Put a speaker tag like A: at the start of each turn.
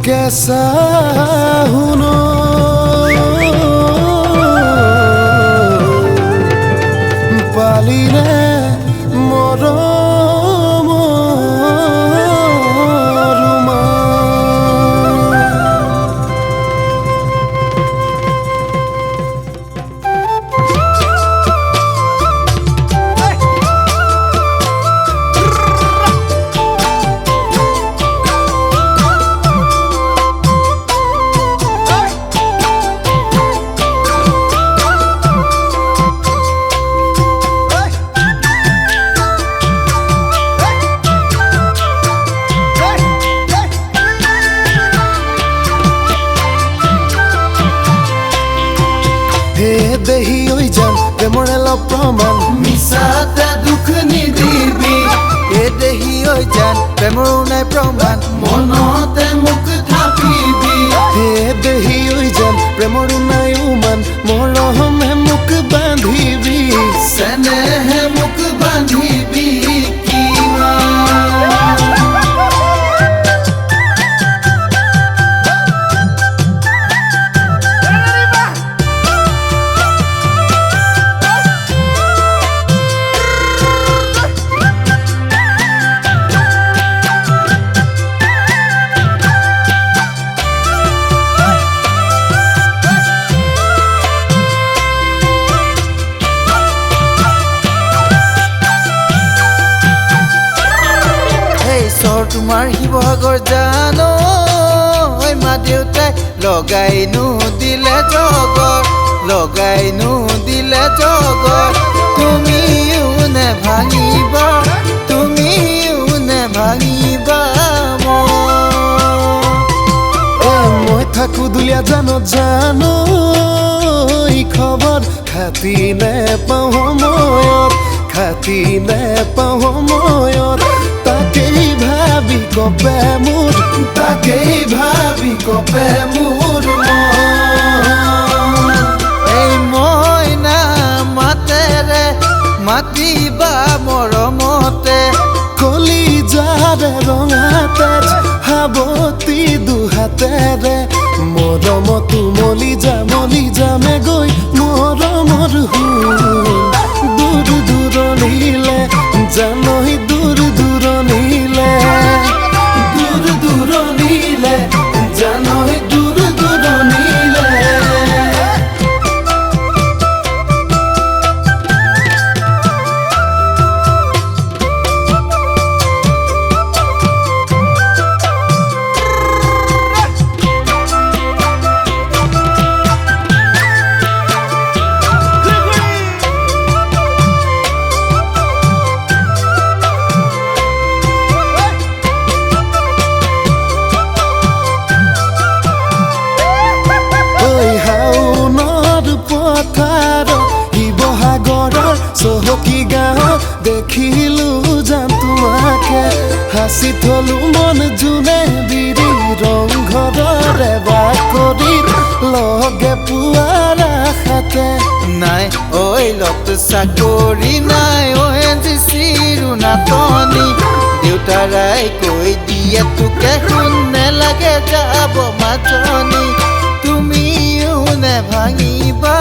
A: কেঁচা শুনো পালিলে মৰম দেহি হৈ যান প্ৰেমৰ অলপ প্ৰমাণ মিছাতে দুখ নিদিবি দেহি হৈ যান প্ৰেমৰ নাই প্ৰমাণ মনতে মোক থাপিবি দেহি হৈ যান প্ৰেমৰ নাই উমান মৰমে মোক বান্ধিবি চেনেহে মোক বান্ধিবি তোমাৰ শিৱসাগৰ জানো মা দেউতাই লগাইনো দিলে জগত লগাইনো দিলে জগত তুমিও নে ভাঙিবা মই থাকো দুলীয়া জানো জানো খবৰ খাতি নেপাওঁ সময়ত খাতি নেপাওঁ সময়ত তাকেই ভাবি কপে মোৰ এই মইনা মাতেৰে মাতিবা মৰমতে কলিজাৰে ৰঙাতে সাৱতী দুহাতেৰে মৰমতো মলি যামে গৈ মৰমৰ দূৰ দূৰণিলে জানৈ দূৰ দূৰণিলে জানৈ দূৰ দূৰণিলে চহকী গাঁৱত দেখিলো যান তোমাকে হাসি থলো মন জোনে বিৰি ৰংঘৰৰে বাকৰিত লগে পুৱাৰ আশাতে নাই ঐ লত চাকৰি নাই চিৰু নাটনি দেউতাৰাই কৈ দিয়ে তোকে শুন নেলাগে যাব মাতনি তুমিও নে ভাঙিবা